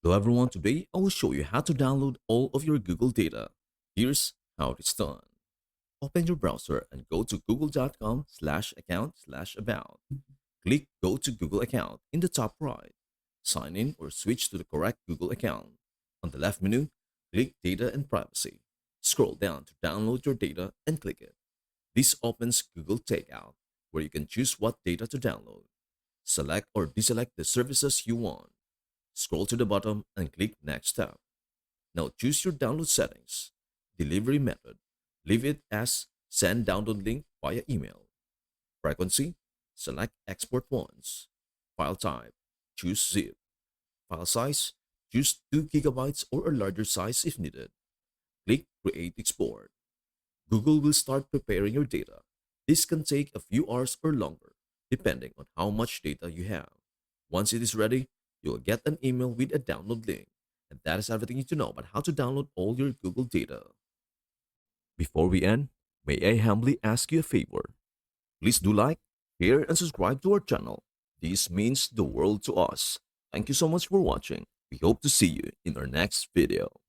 Hello everyone, today I will show you how to download all of your Google data. Here's how it's done. Open your browser and go to google.com/account/about. Click Go to Google account in the top right. Sign in or switch to the correct Google account. On the left menu, click Data and Privacy. Scroll down to download your data and click it. This opens Google Takeout, where you can choose what data to download. Select or deselect the services you want. Scroll to the bottom and click Next tab. Now choose your download settings. Delivery method. Leave it as send download link via email. Frequency. Select export once. File type. Choose zip. File size. Choose 2 gigabytes or a larger size if needed. Click Create Export. Google will start preparing your data. This can take a few hours or longer, depending on how much data you have. Once it is ready, you'll get an email with a download link. And that is everything you need to know about how to download all your Google data. Before we end, may I humbly ask you a favor? Please do like, share, and subscribe to our channel. This means the world to us. Thank you so much for watching. We hope to see you in our next video.